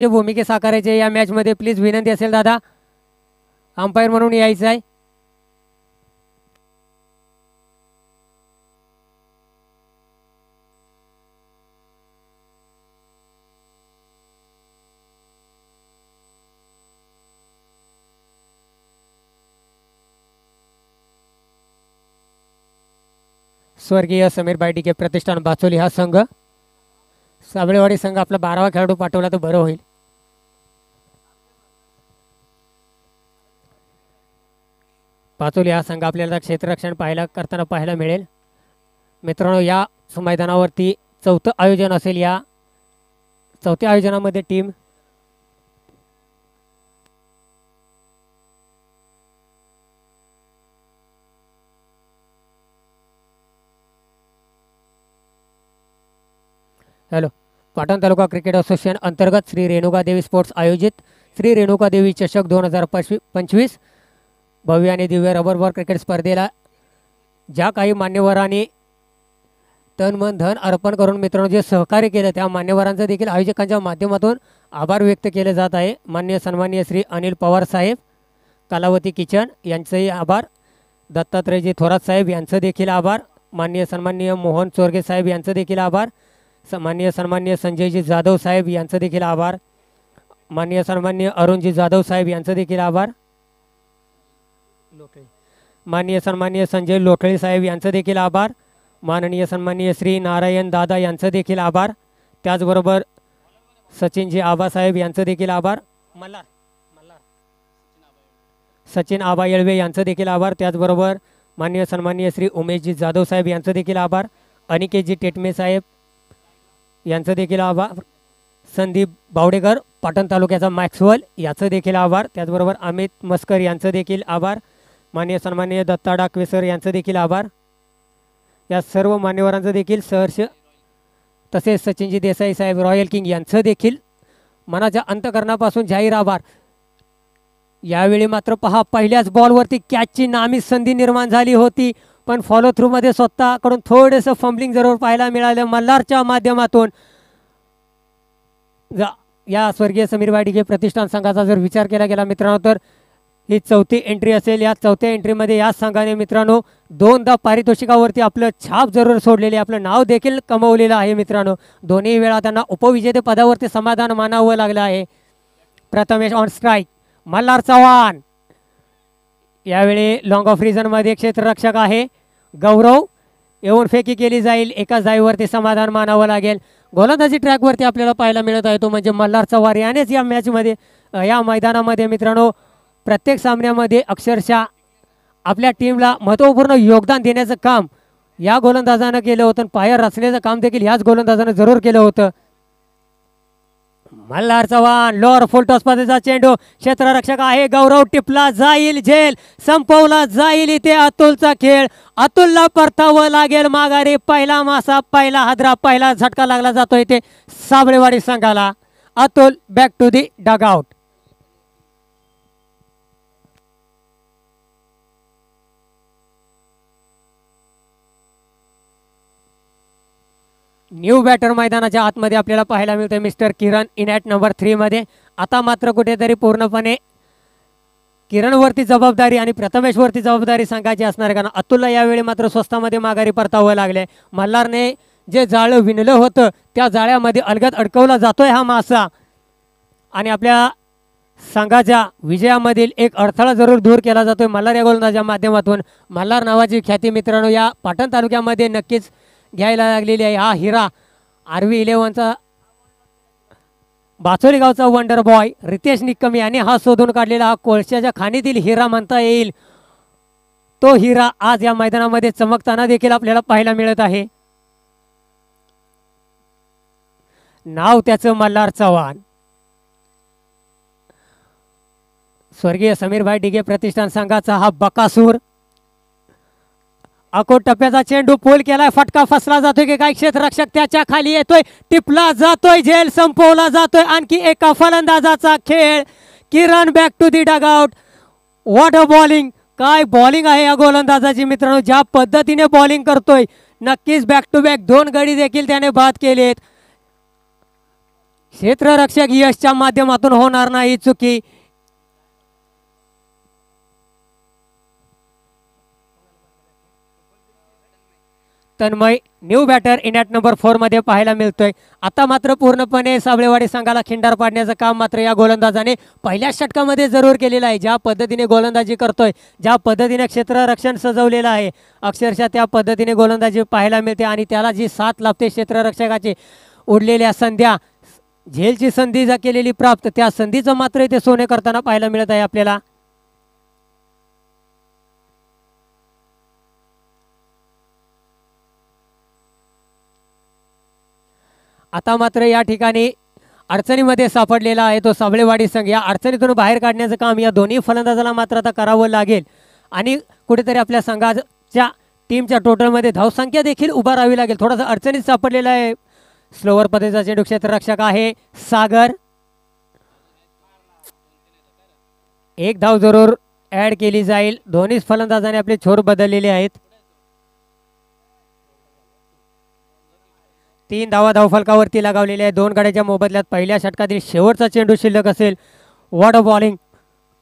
जे भूमिके साकारायचे या मॅच मध्ये प्लीज विनंती असेल दादा अंपायर म्हणून यायचं आहे. स्वर्गीय समीर बायडिके प्रतिष्ठान बाचोली हा संघ, साबळेवाडी संघ आपला 12वा खेळाडू पाठवला तर बरं होईल. बाचोली हा संघ आपल्याला क्षेत्ररक्षण करताना पाहायला मिळेल. मित्रांनो, या मैदानावरती चौथं आयोजन असेल. या चौथ्या आयोजनामध्ये टीम पाटण तालुका क्रिकेट असोसिएशन अंतर्गत श्री रेणुकादेवी स्पोर्ट्स आयोजित श्री रेणुकादेवी चषक 2025 भव्य आणि दिव्य रबर बॉल क्रिकेट स्पर्धेला ज्या काही मान्यवरांनी तन मन धन अर्पण करून मित्रांनो जे सहकार्य केलं त्या मान्यवरांचं देखील आयोजकांच्या माध्यमातून आभार व्यक्त केले जात आहे. माननीय सन्माननीय श्री अनिल पवार साहेब, कलावती किचन यांचेही आभार, दत्तात्रयजी थोरात साहेब यांचं देखील आभार, माननीय सन्माननीय मोहन चोरगे साहेब यांचं देखील आभार, माननीय सन्माननीय संजयजी जाधव साहेब यांचं देखील आभार, माननीय सन्माननीय अरुणजी जाधव साहेब यांचं देखील आभार, माननीय सन्माननीय संजय लोटळे साहेब यांचं देखील आभार, माननीय सन्माननीय श्री नारायण दादा यांचं देखील आभार, त्याचबरोबर सचिनजी आबासाहेब यांचं देखील आभार, सचिन आबा येळवे यांचं देखील आभार, त्याचबरोबर माननीय सन्माननीय श्री उमेशजी जाधव साहेब यांचं देखील आभार, अनिकेतजी टेटमे साहेब यांचं देखील आभार, संदीप बावडेकर पाटण तालुक्याचा मॅक्सवेल याचं देखील आभार, त्याचबरोबर अमित मस्कर यांचं देखील आभार, माननीय सन्माननीय दत्ता डाकवे सर यांचं देखील आभार. या सर्व मान्यवरांचं देखील सहर्ष, तसेच सचिनजी देसाई साहेब रॉयल किंग यांचं देखील मनाच्या अंतकरणापासून जाहीर आभार. यावेळी मात्र पहा, पहिल्याच बॉलवरती कॅचची नामी संधी निर्माण झाली होती, पण फॉलो थ्रूमध्ये स्वतःकडून थोडंसं फंबलिंग जरूर पाहायला मिळालं मल्हारच्या माध्यमातून. या स्वर्गीय समीर बायडिके प्रतिष्ठान संघाचा जर विचार केला गेला मित्रांनो तर ही चौथी एंट्री असेल. या चौथ्या एंट्रीमध्ये या संघाने मित्रांनो 2दा पारितोषिकावरती आपलं छाप जरूर सोडलेले, आपलं नाव देखील कमवलेलं आहे मित्रांनो. दोन्ही वेळा त्यांना उपविजेते पदावरती समाधान मानावं लागलं आहे. प्रथमेश ऑन स्ट्राईक, मल्हार चव्हाण यावेळी लॉंग ऑफ रिझनमध्ये क्षेत्ररक्षक आहे. गौरव येऊन फेकी केली जाईल, एकाच जाईवरती समाधान मानावं लागेल. गोलंदाजी ट्रॅकवरती आपल्याला पाहायला मिळत आहे तो म्हणजे मल्हार चव्हाण यानेच या मॅचमध्ये या मैदानामध्ये मित्रांनो प्रत्येक सामन्यामध्ये अक्षरशः आपल्या टीमला महत्त्वपूर्ण योगदान देण्याचं काम या गोलंदाजानं केलं होतं. पायर रचण्याचं काम देखील याच गोलंदाजानं जरूर केलं होतं. मल्हार चव्हाण लोअर फुल टॉस पद्धतीचा चेंडू, क्षेत्ररक्षक आहे गौरव, टिपला जाईल, झेल संपवला जाईल. इथे अतुलचा खेळ, अतुलला परतावं लागेल माघारी. पहिला मासा, पहिला हादरा, पहिला झटका लागला जातो इथे साबळेवाडी संघाला. Atul back to the dugout. New batter मैदानाच्या आतमध्ये आपल्याला पाहायला मिळते mister Kiran in at number 3 मध्ये. आता मात्र कुठेतरी पूर्णपणे किरणवरती जबाबदारी आणि प्रथमेशवरती जबाबदारी संघाची असणार आहे, कारण अतुलला यावेळी मात्र स्वस्तामध्ये माघारी परतावं लागले. मल्हारने जे जाळं विणलं होतं त्या जाळ्यामध्ये अलगद अडकवला जातोय हा मासा आणि आपल्या संघाच्या विजयामधील एक अडथळा जरूर दूर केला जातोय मल्हार या गोलंदाजाच्या माध्यमातून. मल्हार नावाची ख्याती मित्रांनो या पाटण तालुक्यामध्ये नक्कीच घ्यायला लागलेली आहे. हा हिरा RV 11चा बाचोली गावचा वंडर बॉय रितेश निकम याने हा शोधून काढलेला हा कोळशाच्या खाणीतील हिरा म्हणता येईल. तो हिरा आज या मैदानामध्ये चमकताना देखील आपल्याला पाहायला मिळत आहे. नाव त्याचं मल्हार चव्हाण. स्वर्गीय समीर बायडिके प्रतिष्ठान संघाचा हा बकासूर. अकोट टप्प्याचा चेंडू पोल केलाय, फटका फसला जातोय की काय, क्षेत्ररक्षक त्याच्या खाली येतोय, टिपला जातोय, झेल संपवला जातोय. आणखी एका फलंदाजाचा खेळ. Kiran back to the dugout. What a bowling, काय बॉलिंग आहे या गोलंदाजाची मित्रांनो. ज्या पद्धतीने बॉलिंग करतोय नक्कीच बॅक टू बॅक 2 गडी देखील त्याने बाद केलेत. क्षेत्ररक्षक यशच्या माध्यमातून होणार नाही चुकी. Tanmay new batter in at number 4 मध्ये पाहायला मिळतोय. आता मात्र पूर्णपणे साबळेवाडी संघाला खिंडार पाडण्याचं काम मात्र या गोलंदाजाने पहिल्या षटकामध्ये जरूर केलेलं आहे. ज्या पद्धतीने गोलंदाजी करतोय, ज्या पद्धतीने क्षेत्ररक्षण सजवलेलं आहे, अक्षरशः त्या पद्धतीने गोलंदाजी पाहायला मिळते आणि त्याला जी साथ लाभते क्षेत्ररक्षकाची, उडलेल्या संध्या, झेलची संधी जा केलेली प्राप्त, त्या संधीचं मात्र इथे सोने करताना पाहायला मिळत आहे आपल्याला. आता मात्र या ठिकाणी अडचणीमध्ये सापडलेला आहे तो साबळेवाडी संघ. या अडचणीतून बाहेर काढण्याचं काम या दोन्ही फलंदाजाला मात्र आता करावं लागेल आणि कुठेतरी आपल्या संघाच्या टीमच्या टोटलमध्ये धावसंख्या देखील उभा राहावी लागेल. थोडासा अडचणीत सापडलेला आहे. स्लोवर पद्धतीचा चेंडू क्षेत्ररक्षक आहे सागर. एक धाव जरूर ऍड केली जाईल. दोन्ही फलंदाजांनी आपले छोर बदललेले आहेत. 3 धावा धावफलकावरती लगावलेल्या आहे. 2 गड्याच्या मोबदल्यात पहिल्या षटकातील शेवटचा चेंडू शिल्लक असेल. वॉट अ बॉलिंग,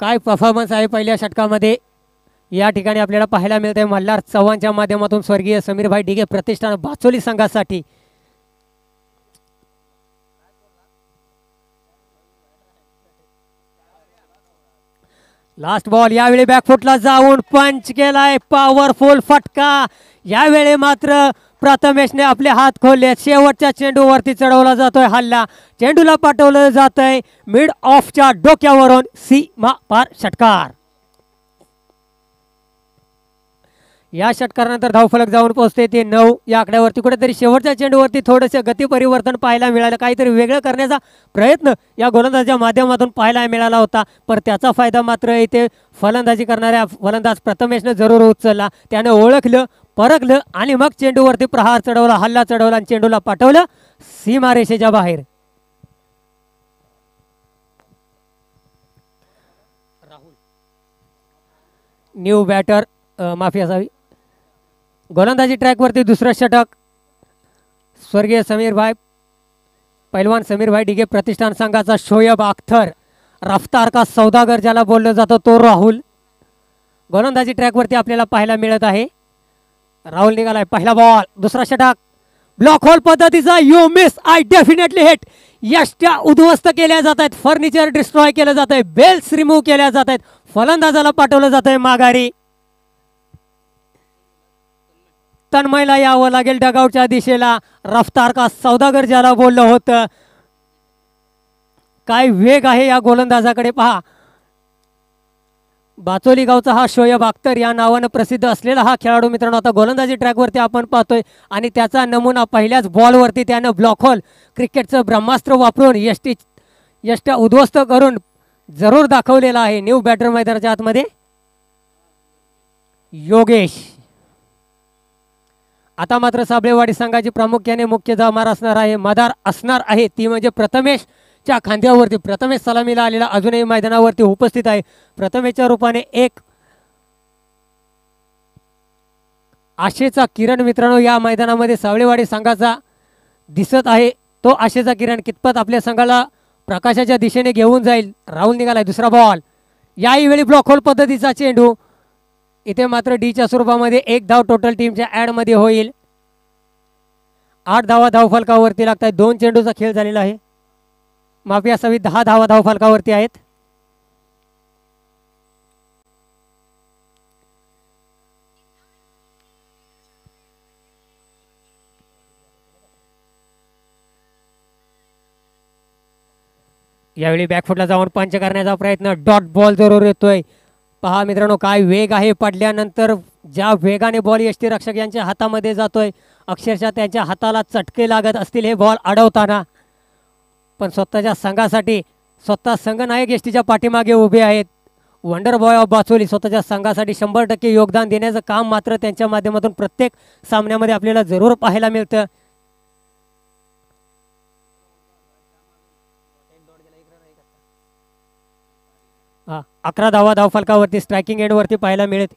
काय परफॉर्मन्स आहे पहिल्या षटकामध्ये या ठिकाणी आपल्याला पाहायला मिळत आहे. मल्हार चव्हाणच्या माध्यमातून स्वर्गीय समीरभाई डिगे प्रतिष्ठान बाचोली संघासाठी. लास्ट बॉल, यावेळी बॅकफुटला जाऊन पंच केलाय, पॉवरफुल फटका. यावेळी मात्र प्रथमेशने आपले हात खोलले. शेवटच्या चेंडूवरती चढवला जातोय हल्ला. चेंडूला पाठवलं जातंय मिड ऑफच्या डोक्यावरून, सीमा पार षटकार. या षटकारानंतर धावफलक जाऊन पोहोचते ते 9 या आकड्यावरती. कुठेतरी शेवटच्या चेंडूवरती थोडंसं गती परिवर्तन पाहायला मिळालं. काहीतरी वेगळं करण्याचा प्रयत्न या गोलंदाजाच्या माध्यमातून पाहायला मिळाला होता, पण त्याचा फायदा मात्र इथे फलंदाजी करणाऱ्या फलंदाज प्रथमेशने जरूर उचलला. त्याने ओळखलं, परखलं आणि मग चेंडूवरती प्रहार चढवला, हल्ला चढवला आणि चेंडूला पाठवलं सीमारेषेच्या बाहेर. राहुल न्यू बॅटर, माफी असावी. गोलंदाजी ट्रॅकवरती दुसरं षटक. स्वर्गीय समीरभाई पैलवान समीरभाई डिगे प्रतिष्ठान संघाचा शोएब अख्तर, रफ्तार का सौदागर ज्याला बोललं जातं तो राहुल गोलंदाजी ट्रॅकवरती आपल्याला पाहायला मिळत आहे. राहुल निघालाय. पहिला बॉल, दुसरा षटक. ब्लॉक होल पद्धतीचा you miss I definitely hit. यष्ट्या उद्ध्वस्त केल्या जात आहेत, फर्निचर डिस्ट्रॉय केलं जात आहे, बेल्स रिमूव्ह केल्या जात आहेत, फलंदाजाला पाठवलं जात आहे माघारी. तन्मयला यावं लागेल डगआउटच्या दिशेला. रफ्तार का सौदागर ज्याला बोललं होतं, काय वेग आहे या गोलंदाजाकडे पहा. बाचोली गावचा हा शोएब अख्तर या नावानं प्रसिद्ध असलेला हा खेळाडू मित्रांनो आता गोलंदाजी ट्रॅकवरती आपण पाहतोय आणि त्याचा नमुना पहिल्याच बॉलवरती त्यानं ब्लॉक होल क्रिकेटचं ब्रह्मास्त्र वापरून यष्ट्या उद्ध्वस्त करून जरूर दाखवलेला आहे. न्यू बॅटर मैदानाच्या आतमध्ये योगेश. आता मात्र साबळेवाडी संघाची प्रामुख्याने मुख्य जमार असणार आहे, मदार असणार आहे, ती म्हणजे प्रथमेशच्या खांद्यावरती. प्रथमेश सलामीला आलेला अजूनही मैदानावरती उपस्थित आहे. प्रथमेशच्या रूपाने एक आशेचा किरण मित्रांनो या मैदानामध्ये साबळेवाडी संघाचा दिसत आहे. तो आशेचा किरण कितपत आपल्या संघाला प्रकाशाच्या दिशेने घेऊन जाईल. राहुल निघालाय. दुसरा बॉल, याही वेळी ब्लॉक होल पद्धतीचा चेंडू. इथे मात्र डीच्या स्वरूपामध्ये 1 धाव टोटल टीमच्या ॲडमध्ये होईल. 8 धावा धावफलकावरती लागत आहेत. 2 चेंडूचा खेळ झालेला आहे. माफी असावी, 10 धावा धावफलकावरती आहेत. यावेळी बॅकफुटला जाऊन पंच करण्याचा प्रयत्न. डॉट बॉल जरूर येतोय. पहा मित्रांनो काय वेग आहे. पडल्यानंतर ज्या वेगाने बॉल यष्टीरक्षक यांच्या हातामध्ये जातोय, अक्षरशः त्यांच्या हाताला चटके लागत असतील हे बॉल अडवताना. पण स्वतःच्या संघासाठी स्वतः संघनायक यष्टीच्या पाठीमागे उभे आहेत. वंडर बॉय ऑफ बाचोली स्वतःच्या संघासाठी 100% योगदान देण्याचं काम मात्र त्यांच्या माध्यमातून प्रत्येक सामन्यामध्ये आपल्याला जरूर पाहायला मिळतं. 11 धावा धावफलकावरती स्ट्रायकिंग एंडवरती पाहायला मिळत.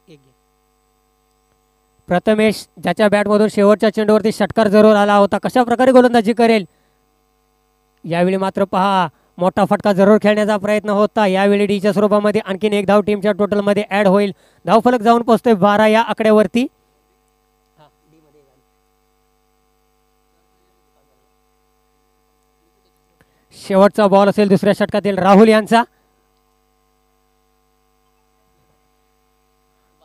प्रथमेश ज्याच्या बॅटमधून शेवटच्या चेंडूवरती षटकार जरूर आला होता, कशा प्रकारे गोलंदाजी करेल यावेळी मात्र पहा मोठा फटका जरूर खेळण्याचा प्रयत्न होता. यावेळी डीच्या स्वरूपामध्ये आणखीन एक धाव टीमच्या टोटलमध्ये ॲड होईल. धावफलक जाऊन पोहोचतोय 12 या आकड्यावरती. शेवटचा बॉल असेल दुसऱ्या षटकातील राहुल यांचा.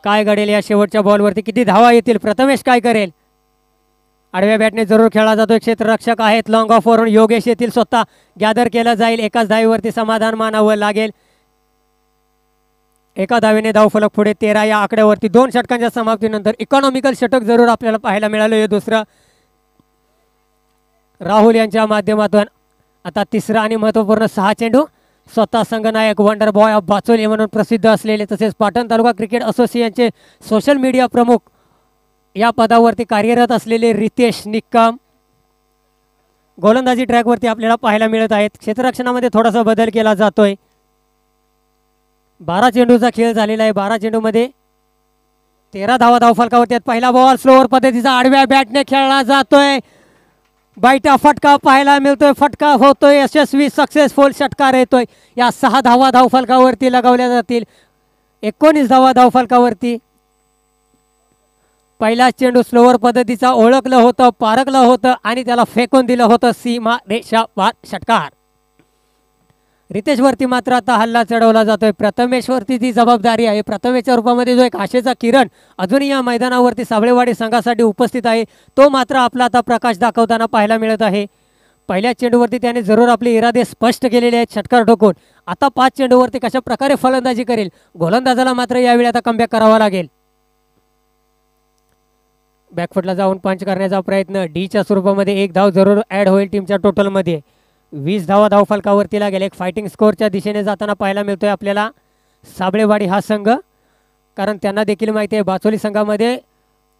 काय घडेल या शेवटच्या बॉलवरती, किती धावा येतील, प्रथमेश काय करेल. आडव्या बॅटने जरूर खेळला जातो. क्षेत्ररक्षक आहेत लॉंग ऑफ वरून योगेश येथील स्वतः गॅदर केला जाईल. एकाच धावेवरती समाधान मानावं लागेल. एका धावेने धावफलक पुढे 13 या आकड्यावरती. 2 षटकांच्या समाप्तीनंतर इकॉनॉमिकल षटक जरूर आपल्याला पाहायला मिळालं. हे दुसरं राहुल यांच्या माध्यमातून. आता तिसरा आणि महत्त्वपूर्ण 6 चेंडू. स्वतः संघनायक वंडर बॉय ऑफ बाचोली म्हणून प्रसिद्ध असलेले तसेच पाटण तालुका क्रिकेट असोसिएशनचे सोशल मीडिया प्रमुख या पदावरती कार्यरत असलेले रितेश निक्काम गोलंदाजी ट्रॅकवरती आपल्याला पाहायला मिळत आहेत. क्षेत्ररक्षणामध्ये थोडासा बदल केला जातोय. 12 चेंडूचा खेळ झालेला आहे. 12 चेंडूमध्ये 13 धावा धावफलकावरती आहेत. पहिला बॉल स्लोअर पद्धतीचा आडव्या बॅटने खेळला जातोय. बाईटा फटका पाहायला मिळतोय. फटका होतोय यशस्वी, सक्सेसफुल षटकार येतोय. या 6 धावा धावफलकावरती लगावल्या जातील. 19 धावा धावफलकावरती. पहिला चेंडू स्लोअर पद्धतीचा ओळखलं होतं, पारखलं होतं आणि त्याला फेकून दिलं होतं सीमा रेषा पार. षटकार. रितेशवरती मात्र आता हल्ला चढवला जातोय. प्रथमेशवरती ती जबाबदारी आहे. प्रथमेशच्या रूपामध्ये जो एक आशेचा किरण अजूनही या मैदानावरती साबळेवाडी संघासाठी उपस्थित आहे, तो मात्र आपला आता प्रकाश दाखवताना पाहायला मिळत आहे. पहिल्या चेंडूवरती त्याने जरूर आपले इरादे स्पष्ट केलेले आहेत षटकार ठोकून. आता 5 चेंडूवरती कशा प्रकारे फलंदाजी करेल. गोलंदाजाला मात्र यावेळी आता कमबॅक करावा लागेल. बॅकफुटला जाऊन पंच करण्याचा प्रयत्न. डीच्या स्वरूपामध्ये 1 धाव जरूर ॲड होईल टीमच्या टोटलमध्ये. 20 धावा धावफलकावरती लागेल. एक फायटिंग स्कोअरच्या दिशेने जाताना पाहायला मिळतोय आपल्याला साबळेवाडी हा संघ. कारण त्यांना देखील माहिती आहे बाचोली संघामध्ये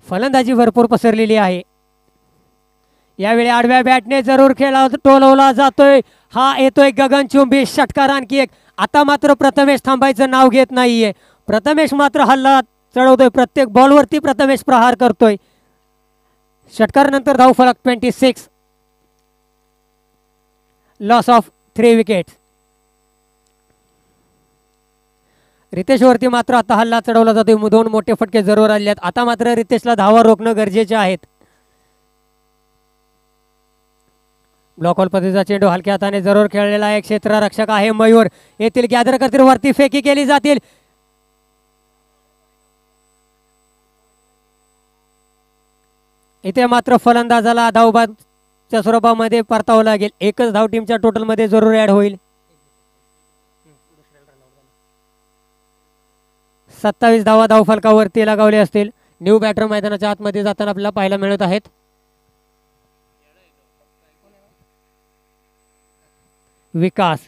फलंदाजी भरपूर पसरलेली आहे. यावेळी आडव्या बॅटने जरूर खेळा टोलवला जातोय. हा येतोय गगनचुंबी षटकार आणखी एक. आता मात्र प्रथमेश थांबायचं नाव घेत नाहीये. प्रथमेश मात्र हल्ला चढवतोय. प्रत्येक बॉलवरती प्रथमेश प्रहार करतोय. षटकारानंतर धावफलक 26. Loss of 3 wickets. रितेशवरती मात्र आता हल्ला चढवला जातोय. 2 मोठे फटके जरूर आले आहेत. आता मात्र रितेशला धावा रोखणं गरजेचे आहेत. ब्लॉकॉल पद्धतीचा चेंडू हलक्या हाताने जरूर खेळलेला आहे. क्षेत्ररक्षक आहे मयूर. येथील गॅदर करतील. वरती फेकी केली जातील. इथे मात्र फलंदाजाला धावबादच्या स्वरूपामध्ये परतावं लागेल. 1च धाव टीमच्या टोटलमध्ये जरूर ॲड होईल. 27 धावा धावफलकावरती लगावले असतील. न्यू बॅटर मैदानाच्या आतमध्ये जाताना आपल्याला पाहायला मिळत आहेत. विकास.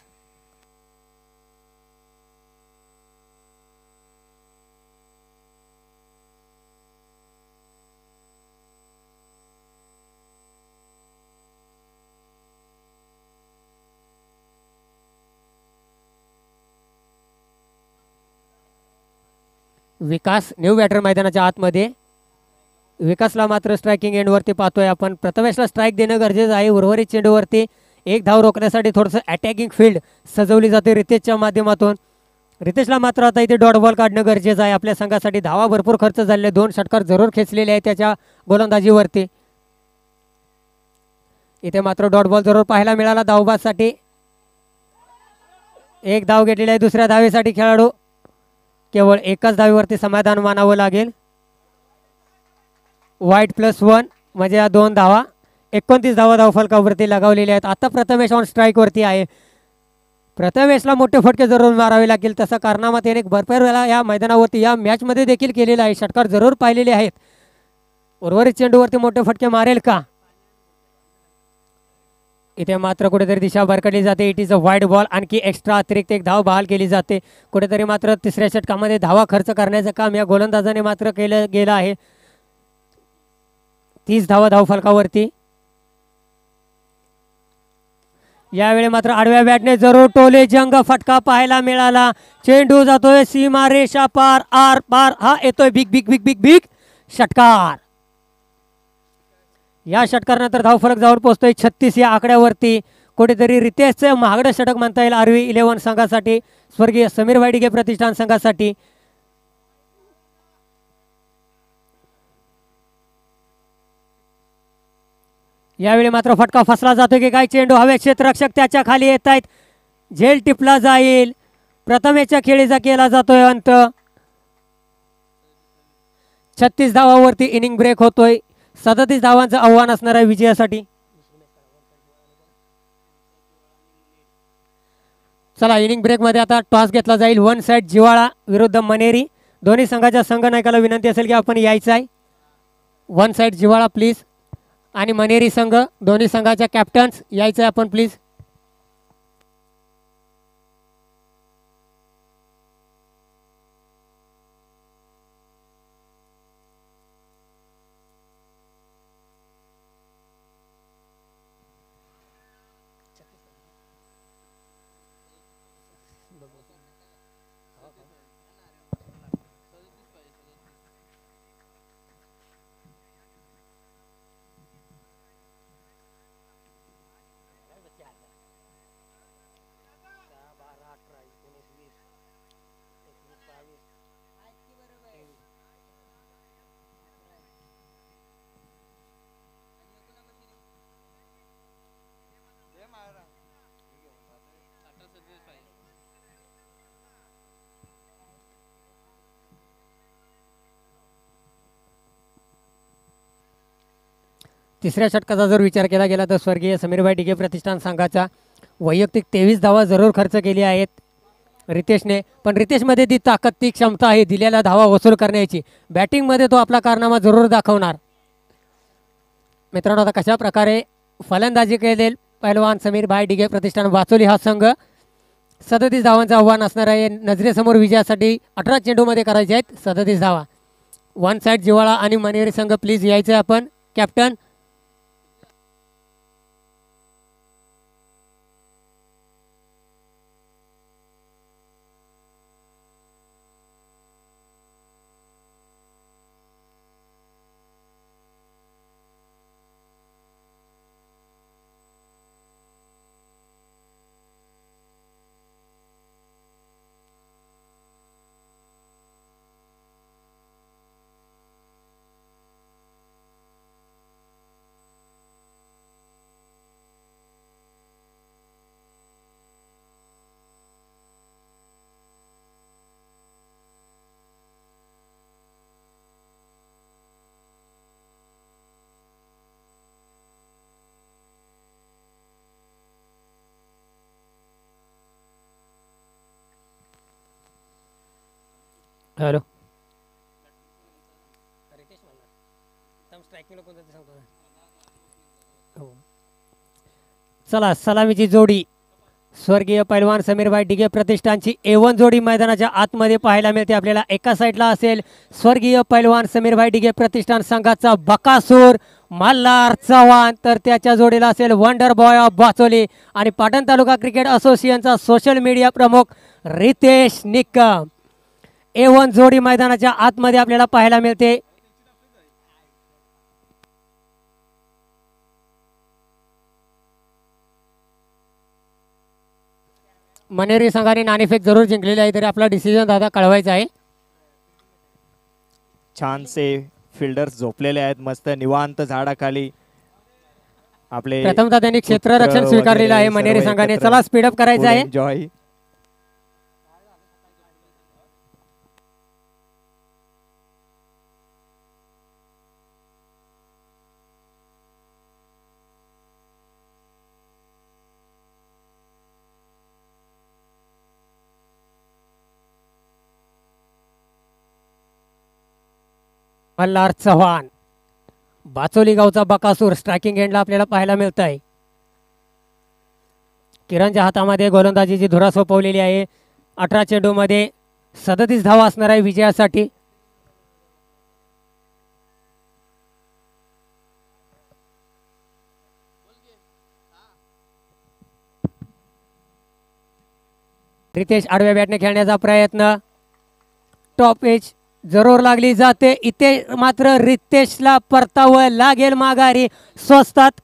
विकास न्यू बॅटर मैदानाच्या आतमध्ये. विकासला मात्र स्ट्रायकिंग एंडवरती पाहतोय आपण. प्रथमेशला स्ट्राईक देणं गरजेचं आहे. उर्वरित चेंडूवरती 1 धाव रोखण्यासाठी थोडंसं अटॅकिंग फील्ड सजवली जाते रितेशच्या माध्यमातून. रितेशला मात्र आता इथे डॉट बॉल काढणं गरजेचं आहे. आपल्या संघासाठी धावा भरपूर खर्च झालेले. 2 षटकार जरूर खेचलेले आहेत त्याच्या गोलंदाजीवरती. इथे मात्र डॉट बॉल जरूर पाहायला मिळाला धावबादसाठी. 1 धाव घेतलेली आहे. दुसऱ्या धावेसाठी खेळाडू केवळ 1च धावेवरती समाधान मानावं लागेल. वाईट +1 म्हणजे या 2 धावा. 29 धावा धावफलकावरती लगावलेल्या आहेत. आता प्रथमेश ऑन स्ट्राईकवरती आहे. प्रथमेशला मोठे फटके जरूर मारावे लागतील. तसा कारनामा त्याने भरपूर वेळा या मैदानावरती या मॅचमध्ये देखील केलेला आहे. षटकार जरूर पाहिलेले आहेत. उर्वरित चेंडूवरती मोठे फटके मारेल का. इथे मात्र कुठेतरी दिशा भरकटली जाते. It is a wide ball. आणखी एक्स्ट्रा अतिरिक्त 1 धाव बहाल केली जाते. कुठेतरी मात्र तिसऱ्या षटकामध्ये धावा खर्च करण्याचं काम या गोलंदाजाने मात्र केलं गेलं आहे. 30 धावा धावफलकावरती. यावेळी मात्र आडव्या बॅटने जरूर टोले जंग फटका पाहायला मिळाला. चेंडू जातोय सीमा रेषा पार आर पार. हा येतोय big big big big big षटकार. या षटकारानंतर धावफलक जाऊन पोहोचतोय 36 या आकड्यावरती. कुठेतरी रितेशचं महागडं षटक म्हणता येईल RV11 संघासाठी, स्वर्गीय समीर वायडिगे प्रतिष्ठान संघासाठी. यावेळी मात्र फटका फसला जातो की काय, चेंडू हवेत, क्षेत्ररक्षक त्याच्या खाली येत आहेत, झेल टिपला जाईल. प्रथमेच्या खेळीचा केला जातोय अंत. 36 धावांवरती इनिंग ब्रेक होतोय. 37 धावांचं आव्हान असणार आहे विजयासाठी. चला, इनिंग ब्रेक मध्ये आता टॉस घेतला जाईल. वन साइड जिवाळा विरुद्ध मनेरी. दोन्ही संघाच्या संघनायकाला विनंती असेल की आपण यायचं आहे. वन साइड जिवाळा प्लीज, आणि मनेरी संघ, दोन्ही संघाच्या कॅप्टन्स यायचं आहे आपण प्लीज. तिसऱ्या षटकाचा जर विचार केला गेला तर स्वर्गीय समीरभाई डिगे प्रतिष्ठान संघाचा वैयक्तिक 23 धावा जरूर खर्च केली आहेत रितेशने, पण रितेशमध्ये ती ताकद, ती क्षमता आहे दिलेल्या धावा वसूल करण्याची. बॅटिंगमध्ये तो आपला कारनामा जरूर दाखवणार. मित्रांनो, आता कशा प्रकारे फलंदाजी केलेल पैलवान समीरभाई डिगे प्रतिष्ठान वाचोली हा संघ. 37 धावांचं आव्हान असणार आहे नजरेसमोर विजयासाठी. 18 चेंडूमध्ये करायचे आहेत 37 धावा. वन साइड जिवाळा आणि मनेरी संघ प्लीज यायचे आपण. कॅप्टन हॅलो चला, सलामीची जोडी स्वर्गीय पैलवान समीरभाई डिगे प्रतिष्ठानची A1 जोडी मैदानाच्या आतमध्ये पाहायला मिळते आपल्याला. एका साईडला असेल स्वर्गीय पैलवान समीरभाई डिगे प्रतिष्ठान संघाचा बकासूर मल्हार चव्हाण, तर त्याच्या जोडीला असेल वंडर बॉय ऑफ बाचोली आणि पाटण तालुका क्रिकेट असोसिएशनचा सोशल मीडिया प्रमुख रितेश निकम. A1 जोडी मैदानाच्या आतमध्ये आपल्याला पाहायला मिळते. मनेरी संघाने नाणेफेक जरूर जिंकलेली आहे, तरी आपला डिसिजन दादा कळवायचा आहे. छानसे फिल्डर्स झोपलेले आहेत मस्त निवांत झाडाखाली. आपले प्रथमतः त्यांनी क्षेत्ररक्षण स्वीकारलेलं आहे मनेरी संघाने. चला, स्पीडअप करायचं आहे. एन्जॉय. मल्हार चव्हाण बाचोली गावचा बकासूर स्ट्रायकिंग एंडला आपल्याला पाहायला मिळत आहे. किरणच्या हातामध्ये गोलंदाजीची धुरा सोपवलेली आहे. 18 चेंडूमध्ये 37 धावा असणार आहे विजयासाठी. रितेश आडव्या बॅटने खेळण्याचा प्रयत्न. टॉप एज जरूर लागली जाते. इथे मात्र रितेशला परतावं लागेल माघारी. स्वस्तात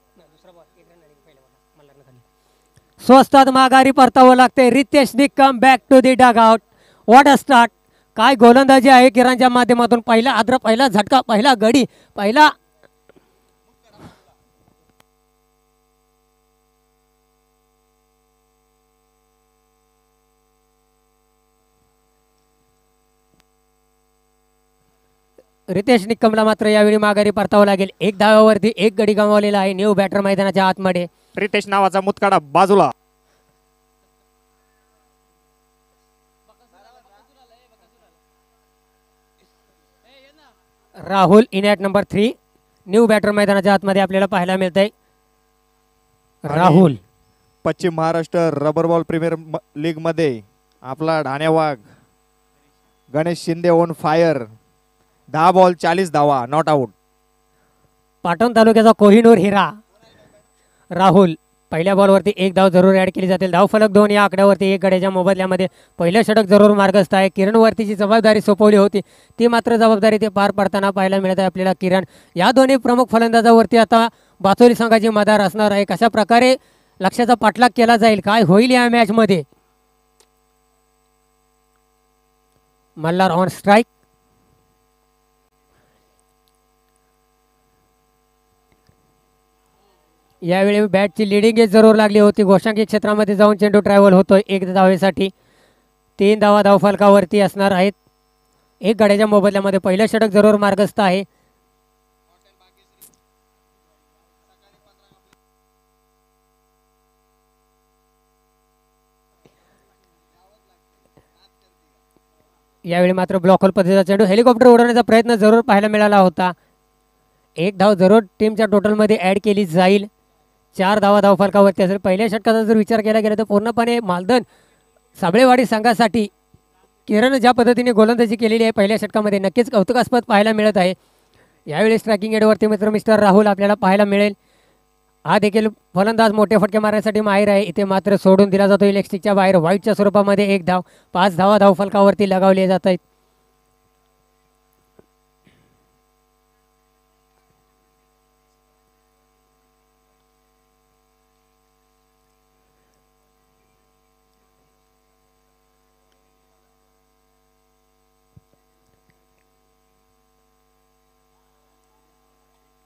स्वस्तात माघारी परतावं लागते. Ritesh Nikam back to the dugout. What a start. काय गोलंदाजी आहे किरणच्या माध्यमातून. पहिला आद्र, पहिला झटका, पहिला गडी, पहिला रितेश निकमला मात्र यावेळी माघारी परतावं लागेल. एक धावावरती एक गडी गमावलेला आहे न्यू बॅटर मैदानाच्या आतमध्ये. रितेश नावाचा मुतकाडा बाजूला. Rahul in at number 3 new batter मैदानाच्या आतमध्ये आपल्याला पाहायला मिळतंय. राहुल पश्चिम Maharashtra rubber ball premier league मध्ये आपला ढाण्यावाग Ganesh Shinde on fire. 10 ball 40 धावा, नॉट आउट. पाटण तालुक्याचा कोहिनूर हिरा राहुल. पहिल्या बॉलवरती एक धाव जरूर ॲड केली जाते. धाव फलक 2 या आकड्यावरती एक गड्याच्या मोबदल्यामध्ये पहिलं षटक जरूर मार्गस्थ आहे. किरणवरती जी जबाबदारी सोपवली होती ती मात्र जबाबदारी ते पार पडताना पाहायला मिळत आहे आपल्याला. किरण या दोन्ही प्रमुख फलंदाजावरती आता बाचोली संघाची मदार असणार आहे. कशा प्रकारे लक्ष्याचा पाठलाग केला जाईल, काय होईल या मॅचमध्ये. Malhar on strike. यावेळी बॅटची लिडिंग एज जरूर लागली होती. गोशांकी क्षेत्रामध्ये जाऊन चेंडू ट्रॅव्हल होतोय 1 धावेसाठी. 3 धावा धावफलकावरती असणार आहेत. एक गड्याच्या मोबदल्यामध्ये पहिलं षटक जरूर मार्गस्थ आहे. यावेळी मात्र ब्लॉकहोल पद्धतीचा चेंडू हेलिकॉप्टर उडवण्याचा प्रयत्न जरूर पाहायला मिळाला होता. एक धाव जरूर टीमच्या टोटलमध्ये ॲड केली जाईल. 4 धावा धावफलकावरती असेल. पहिल्या षटकाचा जर विचार केला गेला तर पूर्णपणे मालदन साबळेवाडी संघासाठी किरण ज्या पद्धतीने गोलंदाजी केलेली आहे पहिल्या षटकामध्ये नक्कीच कौतुकास्पद पाहायला मिळत आहे. यावेळी स्ट्रायकिंग एडवरती मिस्टर राहुल आपल्याला पाहायला मिळेल. हा देखील फलंदाज मोठे फटके मारण्यासाठी माहीर आहे. इथे मात्र सोडून दिला जातो इलेक्ट्रिकच्या बाहेर. व्हाईटच्या स्वरूपामध्ये एक धाव. 5 धावा धावफलकावरती लगावले जात आहेत.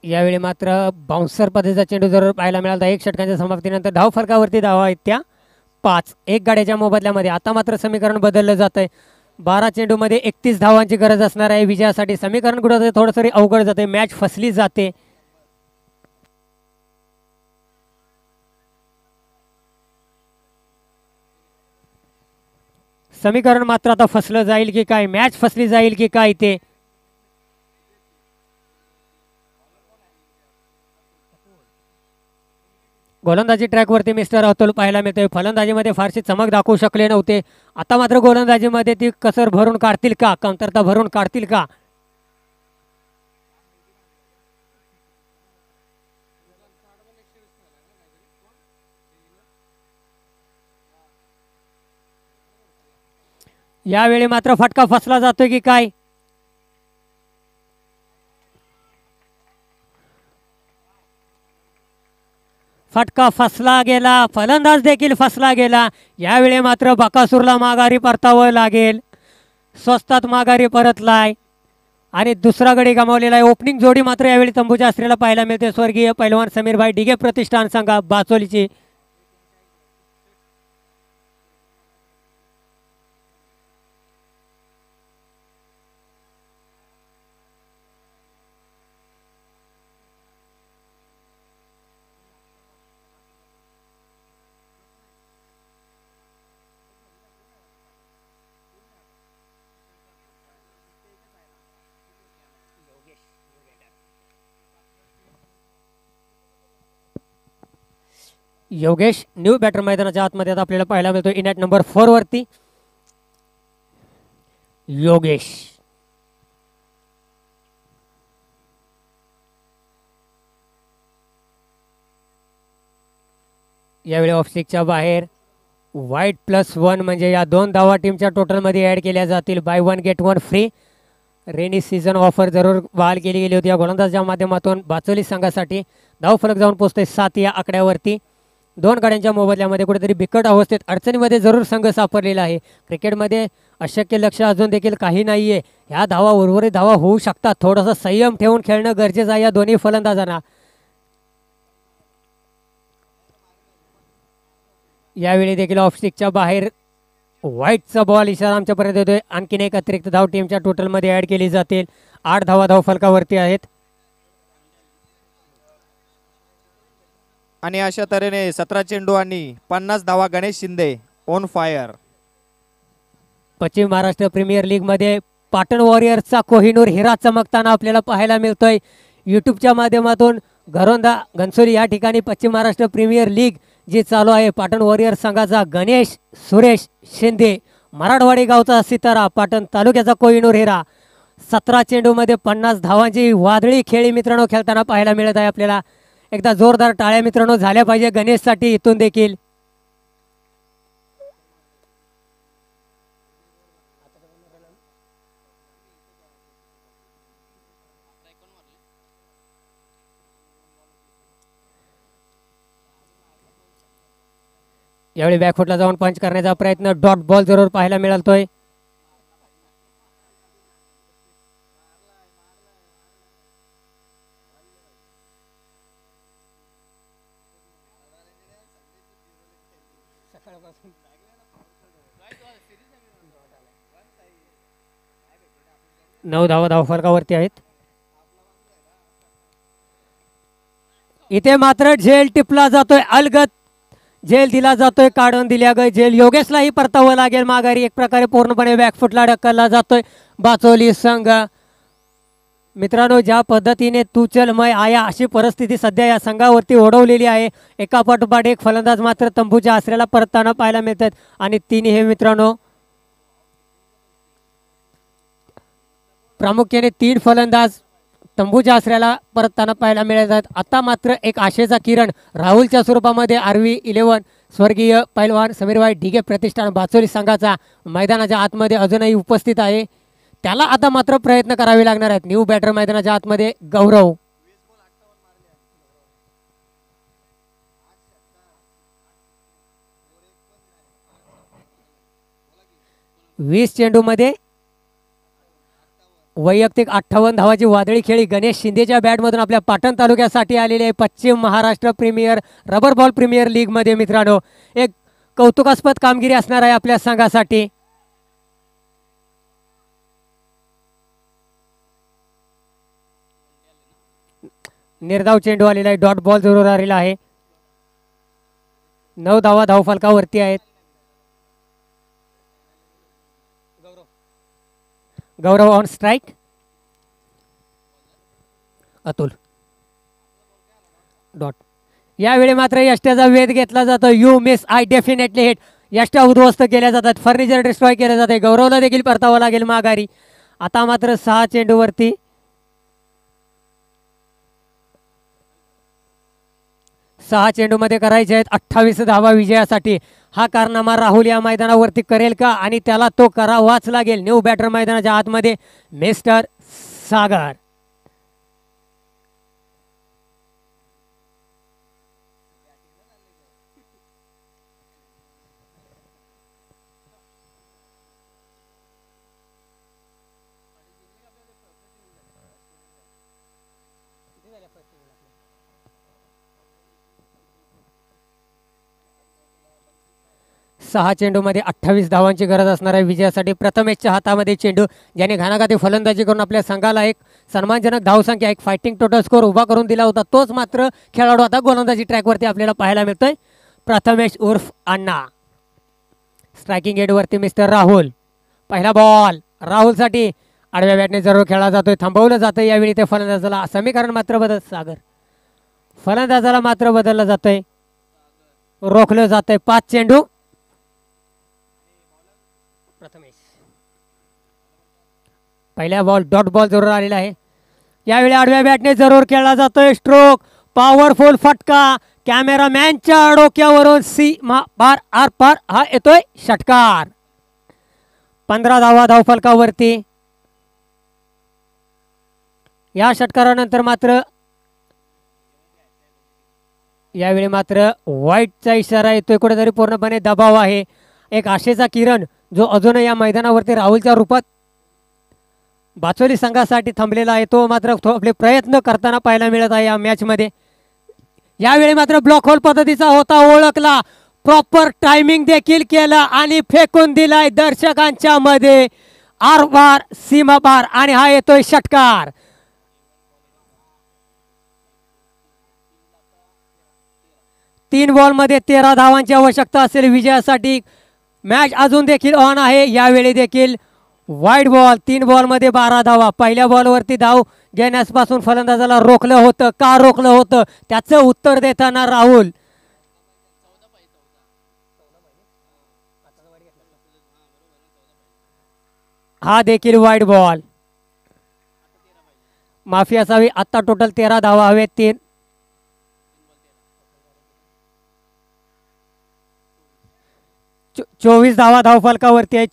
यावेळी मात्र बाउन्सर पद्धतीचा चेंडू जरूर पाहायला मिळाला. एक षटकांच्या समाप्तीनंतर धाव फलकावरती धावा आहेत त्या 5. एक गाड्याच्या मोबदल्यामध्ये आता मात्र समीकरण बदललं जात आहे. 12 चेंडूमध्ये 31 धावांची गरज असणार आहे विजयासाठी. समीकरण कुठं थोडंसं अवघड जाते. मॅच फसली जाते. समीकरण मात्र आता फसलं जाईल की काय, मॅच फसली जाईल की काय ते. गोलंदाजी ट्रॅकवरती मिस्टर अतुल पाहायला मिळतोय. फलंदाजीमध्ये फारशी चमक दाखवू शकले नव्हते. आता मात्र गोलंदाजीमध्ये ती कसर भरून काढतील का, कमतरता भरून काढतील का. यावेळी मात्र फटका फसला जातोय की काय. फटका फसला गेला. फलंदाज देखील फसला गेला. यावेळी मात्र बकासूरला माघारी परतावं लागेल. स्वस्तात माघारी परतलाय आणि दुसरा गडी गमावलेला आहे. ओपनिंग जोडी मात्र यावेळी तंबूच्या अस्त्रेला पाहायला मिळते. स्वर्गीय पैलवान समीरभाई डिगे प्रतिष्ठान संघा बाचोलीची. योगेश न्यू बॅटर मैदानाच्या आतमध्ये आता आपल्याला पाहायला मिळतो इन ॲट नंबर 4 वरती. योगेश यावेळी ऑफस्टिकच्या बाहेर. वाईट +1 म्हणजे या 2 धावा टीमच्या टोटलमध्ये ॲड केल्या जातील. Buy 1 get 1 free. Rainy season offer जरूर बहाल केली गेली होती या गोलंदाजाच्या माध्यमातून बाचोली संघासाठी. धाव फलक जाऊन पोहोचतोय 7 या आकड्यावरती. दोन गाड्यांच्या मोबदल्यामध्ये कुठेतरी बिकट अवस्थेत अडचणीमध्ये जरूर संघ सापडलेला आहे. क्रिकेटमध्ये अशक्य लक्ष अजून देखील काही नाही आहे. ह्या धावा उर्वरित धावा होऊ शकतात. थोडासा संयम ठेवून खेळणं गरजेचं आहे या दोन्ही फलंदाजांना. यावेळी देखील ऑफस्टिकच्या बाहेर व्हाईटचा बॉल इशारा आमच्यापर्यंत येतोय. आणखीन एक अतिरिक्त धाव टीमच्या टोटलमध्ये ॲड केली जातील. 8 धावा धावफलकावरती आहेत. आणि अशा तऱ्हेने 17 चेंडू आणि 50 धावा गणेश शिंदे ऑन फायर. पश्चिम महाराष्ट्र प्रीमियर लीगमध्ये पाटण वॉरियर्सचा कोहिनूर हिरा चमकताना आपल्याला पाहायला मिळतोय. यूट्यूबच्या माध्यमातून घरोंदा घनसोली या ठिकाणी पश्चिम महाराष्ट्र प्रीमियर लीग जी चालू आहे. पाटण वॉरियर्स संघाचा गणेश सुरेश शिंदे, मराठवाडी गावचा सितारा, पाटण तालुक्याचा कोहिनूर हिरा 17 चेंडूमध्ये 50 धावांची वादळी खेळी मित्रांनो खेळताना पाहायला मिळत आहे आपल्याला. एकदा जोरदार टाळ्या मित्रांनो झाल्या पाहिजे गणेशसाठी इथून देखील. यावेळी बॅकफुटला जाऊन पंच करण्याचा प्रयत्न, डॉट बॉल जरूर पाहायला मिळतोय. नऊ धावा धावफलकावरती आहेत. इथे मात्र झेल टिपला जातोय, अलगत झेल दिला जातोय, काढून दिल्या गय झेल. योगेशलाही परतावं लागेल माघारी. एक प्रकारे पूर्णपणे बॅकफुटला ढकलला जातोय बाचोली संघ. मित्रांनो ज्या पद्धतीने तू चल मैं आया अशी परिस्थिती सध्या या संघावरती ओढवलेली आहे. एका पाठोपाठ एक फलंदाज मात्र तंबूच्या आसऱ्याला परतताना पाहायला मिळतात आणि तिन्ही हे मित्रांनो प्रामुख्याने 3 फलंदाज तंबूच्या आसऱ्याला परतताना पाहायला मिळत आहेत. आता मात्र एक आशेचा किरण राहुलच्या स्वरूपामध्ये आरवी 11 स्वर्गीय पैलवान समीरभाई ढिगे प्रतिष्ठान बाचोली संघाचा मैदानाच्या आतमध्ये अजूनही उपस्थित आहे. त्याला आता मात्र प्रयत्न करावे लागणार आहेत. न्यू बॅटर मैदानाच्या आतमध्ये गौरव. वीस चेंडूमध्ये वैयक्तिक 58 धावाची वादळी खेळी गणेश शिंदेच्या बॅटमधून आपल्या पाटण तालुक्यासाठी आलेली आहे. Paschim Maharashtra premier rubber ball premier league मध्ये मित्रांनो एक कौतुकास्पद कामगिरी असणार आहे आपल्या संघासाठी. निर्धाव चेंडू आलेला आहे, डॉट बॉल जरूर आलेला आहे. 9 धावा धावफलकावरती आहेत. Gaurav on strike. Atul dot. यावेळी मात्र यष्ट्याचा वेध घेतला जातो. You miss I definitely hit. यष्ट्या उद्ध्वस्त केल्या जातात, फर्निचर डिस्ट्रॉय केले जाते. गौरवला देखील परतावं लागेल माघारी. आता मात्र 6 चेंडूवरती 6 चेंडूमध्ये करायचे आहेत 28 धावा विजयासाठी. हा कारनामा राहुल या मैदानावरती करेल का? आणि त्याला तो करावाच लागेल. न्यू बॅटर मैदानाच्या आतमध्ये मिस्टर सागर. सहा चेंडूमध्ये 28 धावांची गरज असणार आहे विजयासाठी. प्रथमेशच्या हातामध्ये चेंडू, ज्याने घानाघाती फलंदाजी करून आपल्या संघाला एक सन्मानजनक धावसंख्या, एक फायटिंग टोटल स्कोर उभा करून दिला होता. तोच मात्र खेळाडू आता गोलंदाजी ट्रॅकवरती आपल्याला पाहायला मिळतोय. प्रथमेश उर्फ अण्णा. स्ट्रायकिंग एडवरती मिस्टर राहुल. पहिला बॉल राहुलसाठी आडव्या बॅटने जरूर खेळला जातोय, थांबवलं जातंय. यावेळी ते फलंदाजाला समीकरण मात्र फलंदाजाला मात्र बदललं जातंय, रोखलं जातंय. 5 चेंडू. प्रथमेश पहिला बॉल डॉट बॉल जरूर आलेला आहे. यावेळी आडव्या बॅटने जरूर खेळला जातोय. स्ट्रोक, पॉवरफुल फटका, कॅमेरामॅनच्या डोक्यावरून सीमा पार आर पार हा येतोय षटकार. 15 धावा धावफलकावरती. या षटकारानंतर मात्र यावेळी मात्र वाईटचा इशारा येतोय, कुठेतरी पूर्णपणे दबाव आहे. एक आशेचा किरण जो अजूनही या मैदानावरती राहुलच्या रूपात बाचोली संघासाठी थांबलेला आहे, तो मात्र आपले प्रयत्न करताना पाहायला मिळत आहे या मॅचमध्ये. यावेळी मात्र ब्लॉक होल पद्धतीचा होता, ओळखला, प्रॉपर टायमिंग देखील केला आणि फेकून दिलाय दर्शकांच्या मध्ये आरपार सीमापार आणि हा येतोय षटकार. तीन बॉल मध्ये 13 धावांची आवश्यकता असेल विजयासाठी. मॅच अजून देखील ऑन आहे. यावेळी देखील वाईड बॉल, 3 बॉल मध्ये 12 धावा. पहिल्या बॉलवरती धाव घेण्यापासून फलंदाजाला रोखलं होतं. का रोखलं होतं त्याचं उत्तर देताना राहुल. हा देखील वाईड बॉल, माफी असावी. आता टोटल 13 धावा हवेत. 24 धावा धावफलकावरती आहे.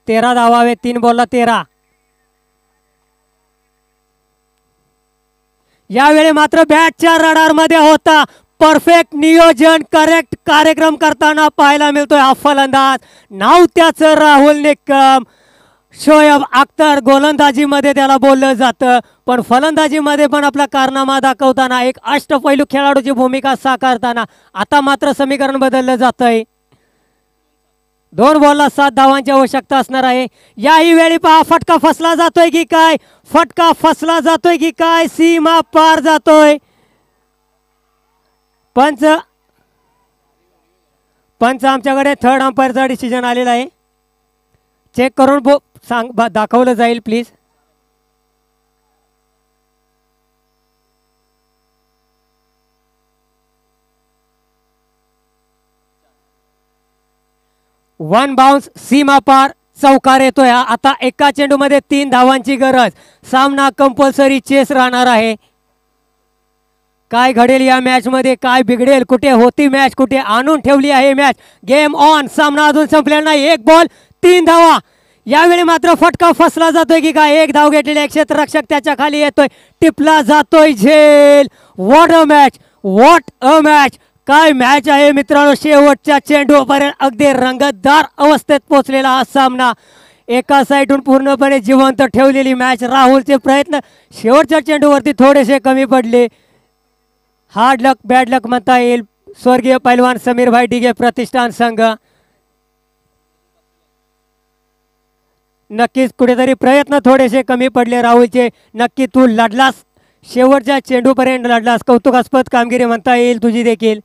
13 धावा हवेत. 3 बॉलला 13. यावेळी मात्र बॅटच्या रडार मध्ये होता. परफेक्ट नियोजन, करेक्ट कार्यक्रम करताना पाहायला मिळतोय हा फलंदाज. नाव त्याचं राहुल निकम. शोएब अख्तर गोलंदाजीमध्ये त्याला बोललं जातं, पण फलंदाजीमध्ये पण आपला कारनामा दाखवताना, एक अष्टपैलू खेळाडूची भूमिका साकारताना आता मात्र समीकरण बदललं जातंय. 2 बॉलला 7 धावांची आवश्यकता असणार आहे. याही वेळी पहा, फटका फसला जातोय की काय, फटका फसला जातोय की काय, सीमा पार जातोय. पंच आमच्याकडे थर्ड अंपायरचा डिसिजन आलेला आहे. चेक करून दाखवलं जाईल प्लीज. वन बाउन्स, सीमा पार, चौकार येतोय. आता एका चेंडूमध्ये 3 धावांची गरज. सामना कंपल्सरी चेस राहणार आहे. काय घडेल या मॅच मध्ये, काय बिघडेल, कुठे होती मॅच, कुठे आणून ठेवली आहे मॅच. Game on. सामना अजून संपलेला नाही. 1 बॉल 3 धावा. यावेळी मात्र फटका फसला जातोय की काय. 1 धाव घेतलेले क्षेत्ररक्षक त्याच्या खाली येतोय, टिपला जातोय झेल. What a match, what a match. काय मॅच आहे मित्रांनो. शेवटच्या चेंडूपर्यंत अगदी रंगतदार अवस्थेत पोहोचलेला हा सामना. एका साईडून पूर्णपणे जिवंत ठेवलेली मॅच. राहुलचे प्रयत्न शेवटच्या चेंडूवरती थोडेसे कमी पडले. हार्ड लक, बॅड लक म्हणता येईल. स्वर्गीय पैलवान समीरभाई डिगे प्रतिष्ठान संघ. नक्कीच कुठेतरी प्रयत्न थोडेसे कमी पडले राहुलचे. नक्की तू लढलास, शेवटच्या चेंडूपर्यंत लढलास. कौतुकास्पद कामगिरी म्हणता येईल तुझी देखील.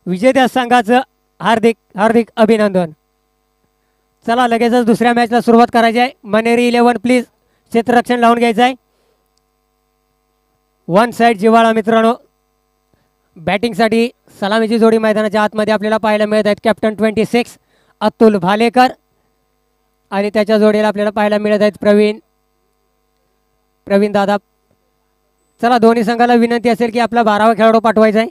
विजेत्या संघाचं हार्दिक हार्दिक अभिनंदन. चला लगेचच दुसऱ्या मॅचला सुरुवात करायची आहे. मनेरी 11 प्लीज क्षेत्ररक्षण लावून घ्यायचं आहे. 1 साइड जिव्हाळा मित्रांनो. बॅटिंगसाठी सलामीची जोडी मैदानाच्या आतमध्ये आपल्याला पाहायला मिळत आहेत. कॅप्टन 26 अतुल भालेकर आणि त्याच्या जोडीला आपल्याला पाहायला मिळत आहेत प्रवीण दादा. चला दोन्ही संघाला विनंती असेल की आपला 12वा खेळाडू पाठवायचा आहे.